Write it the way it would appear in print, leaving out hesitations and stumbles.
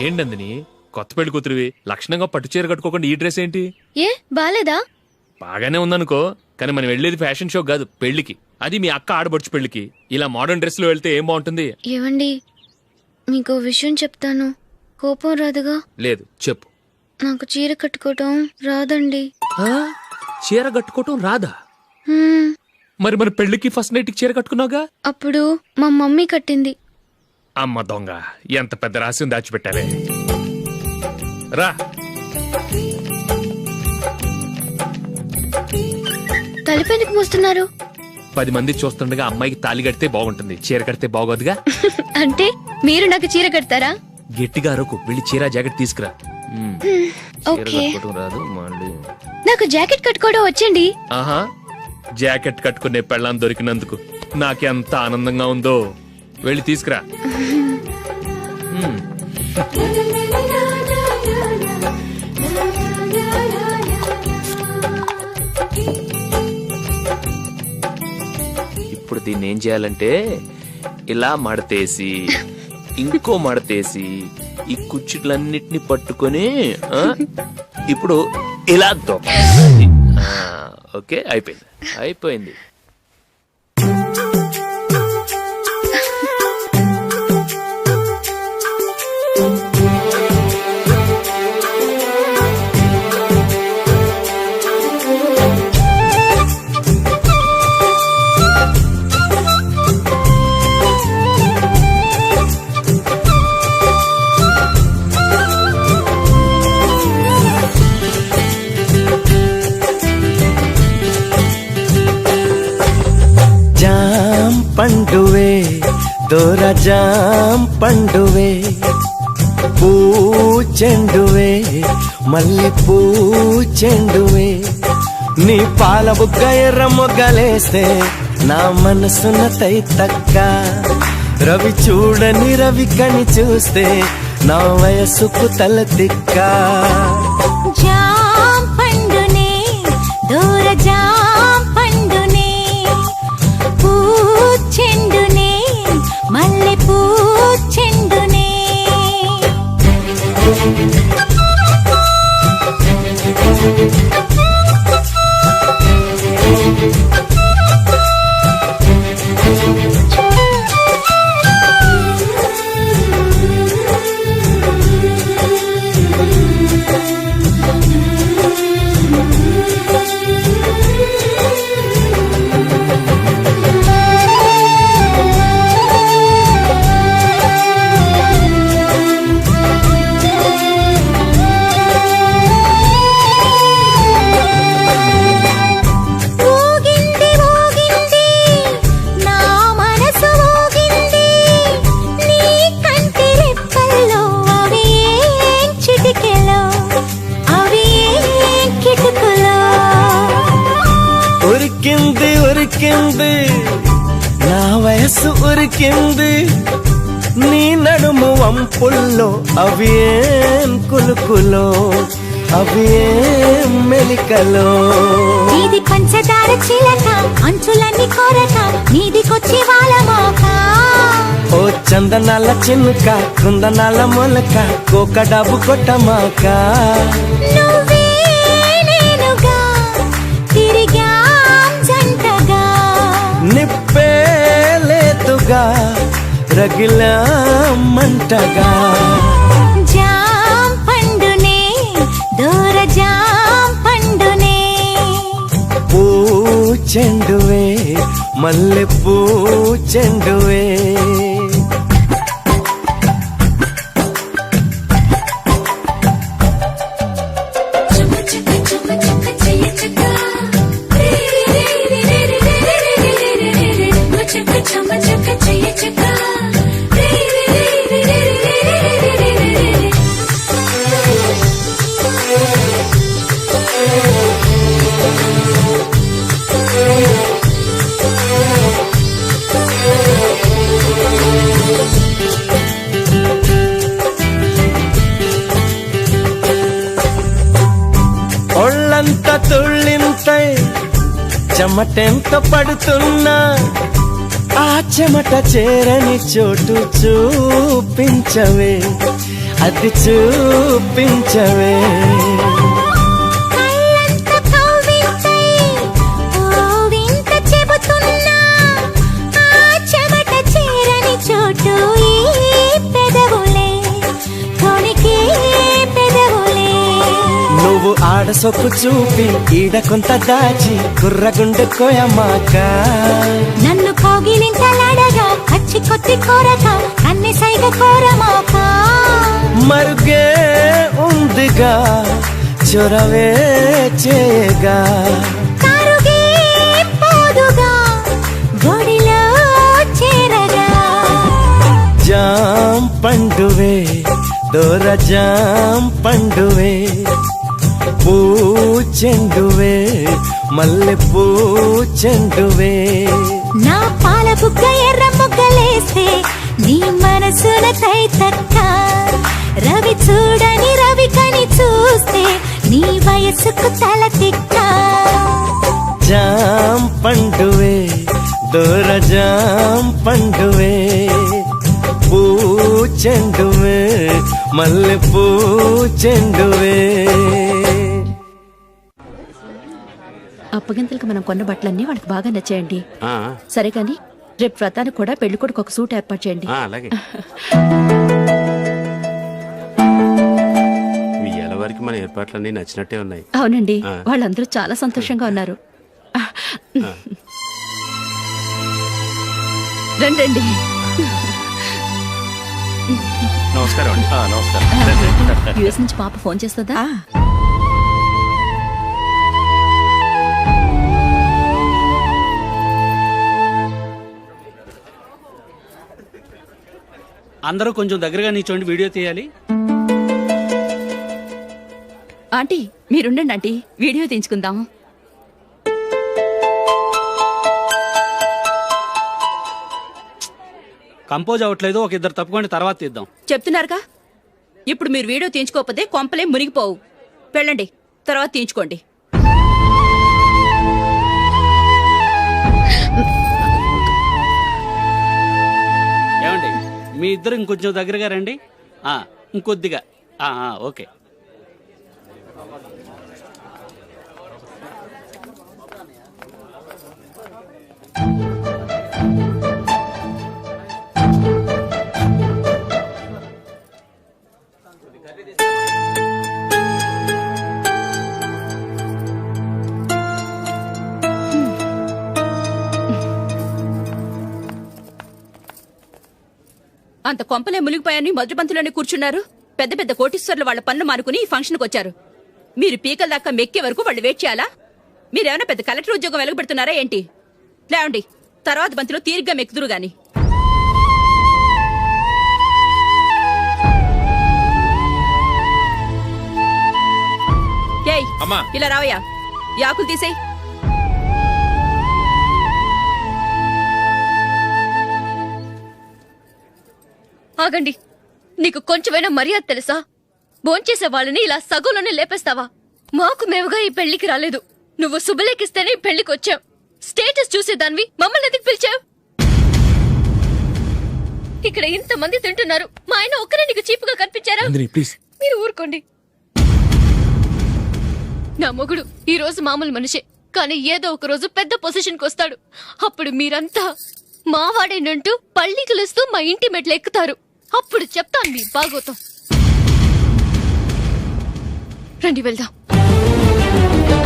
ఏంటందని కొత్త పెళ్లి కూతురివి లక్షణంగా పట్టు చీర కట్టుకోకుండా ఈ డ్రెస్ ఏంటి? ఏ బాలేదా? బాగానే ఉందనుకో, కానీ మనం వెళ్ళేది ఫ్యాషన్ షో కాదు, పెళ్లికి. అది మీ అక్క ఆడబడుచు పెళ్లికి. ఇలా మోడర్న్ డ్రెస్ లో వెళ్తే ఏం బాగుంటుంది? ఏవండి, మీకు విషయం చెప్తాను, కోపం రాదుగా? లేదు, చెప్పు. నాకు చీర కట్టుకోవటం రాదండి. చీర కట్టుకోవటం రాదా? హ్మ్, మరి మన పెళ్లికి ఫస్ట్ నైట్ చీర కట్టుకున్నావుగా? అప్పుడు మా మమ్మీ కట్టింది. అమ్మ దొంగ, ఎంత పెద్ద రహస్యం దాచిపెట్టావే. రా. తలుపెందుకు మోస్తున్నారు? 10 మంది చూస్తుండగా అమ్మాయికి తాళి కడితే బాగుంటుంది, చీర కడితే బాగోదుగా. అంటే మీరు నాకు చీర కడతారా? గట్టిగా అరకు, వెళ్ళి చీర జాకెట్ తీసుకురా. చీర ఓకే. కట్టుకోవటం రాదు మళ్ళీ. నాకు జాకెట్ కట్టుకోవడం వచ్చండి. ఆహా, జాకెట్ కట్టుకునే పెళ్ళాం దొరికినందుకు నాకెంత ఆనందంగా ఉందో. వెళ్ళి తీసుకురా. ఇప్పుడు దీన్ని ఏం చేయాలంటే ఇలా మడతేసి ఇంకో మడతేసి ఈ కుచ్చిట్లన్నిటిని పట్టుకొని ఇప్పుడు ఇలా దొక్కాలి. ఓకే, అయిపోయింది. పండువే దోరజాం పండువే పూచెండువే మల్లి పూచెండువే నీ పాల బుగ్గ ఎర్ర మొగ్గలేస్తే నా మనసున తైతక్క రవి చూడని రవి కని చూస్తే నా వయసుకు తల తిక్క జాం పండునే దోరజాం పండునే పూచెండునే మల్లె పూచెండునే ఉరికింది నా వయసు ఉరికింది నీ నడుము వంపుల్లో అవి ఏం కులుకులో అవి ఏం మెలికలో నీది పంచదార చిలక అంచులన్నీ కొరక నీదికొచ్చి వాళ్ళ మోక ఓ చందనాల చినుక కుందనాల మొలక కోక డబ్బు కొట్టమాక నువ్వే నేనుగా తిరిగాం జంటగా నిప్పే లేదుగా రగిలా మంటగా జాం పండునే దూరజాం పండునే పూచెండువే మల్లె పూచెండువే ఒళ్ళంత తుళ్ళింతై చెమటెంత పడుతున్నా ఆ చెమట చేరని చోటు చూపించవే అది చూపించవే. కళ్ళంత కవ్వింతై ఓ వింత చెబుతున్నా, ఆ చెమట చేరని చోటు ఈ పెదవులే, తొణికే పెదవులే. నువ్వు ఆడ సొక్కు చూపి ఈడ కొంత దాచి కుర్రగుండె కోయమాక. నన్ను కోగిలింతలాడగా కచ్చి కొత్తి కోరక అన్ని సైగ కోరమాక. మరుగే ఉందిగా చొరవే చేయగా. కారుగే పోదుగా ఒడిలో చేరగా. జాం పండువే దోర జాం పండువే, పూ చెండువే మల్లె పూ చెండువే. నా పాల బుగ్గ ఎర్ర ముగ్గలేస్తే నీ మనసున తైతక్క. రవి చూడని రవి కని చూస్తే నీ వయసుకు తల తిక్క. జాం పండువే దోర జాం పండువే, పూ చెండువే మల్లె పూ చెండువే. అప్పగింతలకు మనం కొన్న బట్టలన్నీ వాళ్ళకి బాగా నచ్చాయండి. సరే కానీ రేపు వ్రతానికి కూడా పెళ్లి కొడుకు ఒక సూట్ ఏర్పాటు చేయండి. అలాగే ఇయ్యాల వరకు మన ఏర్పాట్లన్నీ నచ్చినట్టే ఉన్నాయి. అవునండి, వాళ్ళందరూ చాలా సంతోషంగా ఉన్నారు. రండి. నమస్కారం అండి. నమస్కారం. యుఎస్ నుంచి పాప ఫోన్ చేస్తుందా? అందరూ కొంచెం దగ్గరగా నిల్చోండి, వీడియో తీయాలి. ఆంటీ మీరుండండి ఆంటీ, వీడియో తీయించుకుందాం. కంపోజ్ అవ్వట్లేదు, ఒక ఇద్దరు తప్పుకోండి, తర్వాత తీద్దాం. చెప్తున్నారుగా, ఇప్పుడు మీరు వీడియో తీయించుకోకపోతే కొంపలే మునిగిపోవు. వెళ్ళండి, తర్వాత తీయించుకోండి. ఏమండి మీ ఇద్దరు ఇంకొంచెం దగ్గరగా రండి. ఇంకొద్దిగా. ఓకే. అంత కొంపలే మునిగిపోయాని మొదటి పంతులోనే కూర్చున్నారు. పెద్ద పెద్ద కోటీశ్వర్లు వాళ్ళ పనులు మానుకుని ఈ ఫంక్షన్కి వచ్చారు. మీరు పీకల దాకా మెక్కే వరకు వాళ్ళు వెయిట్ చేయాలా? మీరేమైనా పెద్ద కలెక్టర్ ఉద్యోగం వెలగబెడుతున్నారా ఏంటి? లేవండి, తర్వాత బంతిలో తీరిగ్గా మెక్కుదురు గాని. ఏయ్ అమ్మా. ఇలా రావయ్యా, ఈ ఆకులు తీసేయ్. ఆగండి, నీకు కొంచెమైనా మర్యాద తెలుసా? భోంచేసే వాళ్ళని ఇలా సగంలోనే లేపేస్తావా? మాకు మేముగా ఈ పెళ్లికి రాలేదు. నువ్వు శుభలేఖిస్తేనే ఈ పెళ్లికి వచ్చావు. స్టేటస్ చూసేదానివి మమ్మల్ని ఎందుకు పిలిచావు? ఇక్కడ ఇంతమంది తింటున్నారు, మా ఆయన ఒక్కరే నీకు చీపుగా కనిపించారా? ప్లీజ్ మీరు ఊరుకోండి. నా మొగుడు ఈ రోజు మామూలు మనిషే, కానీ ఏదో ఒక రోజు పెద్ద పొజిషన్కి వస్తాడు. అప్పుడు మీరంతా మావాడేనంటూ పళ్ళికలుస్తూ మా ఇంటి మెట్లు ఎక్కుతారు. అప్పుడు చెప్తాను మీ బాగోతం. రండి వెళ్దాం.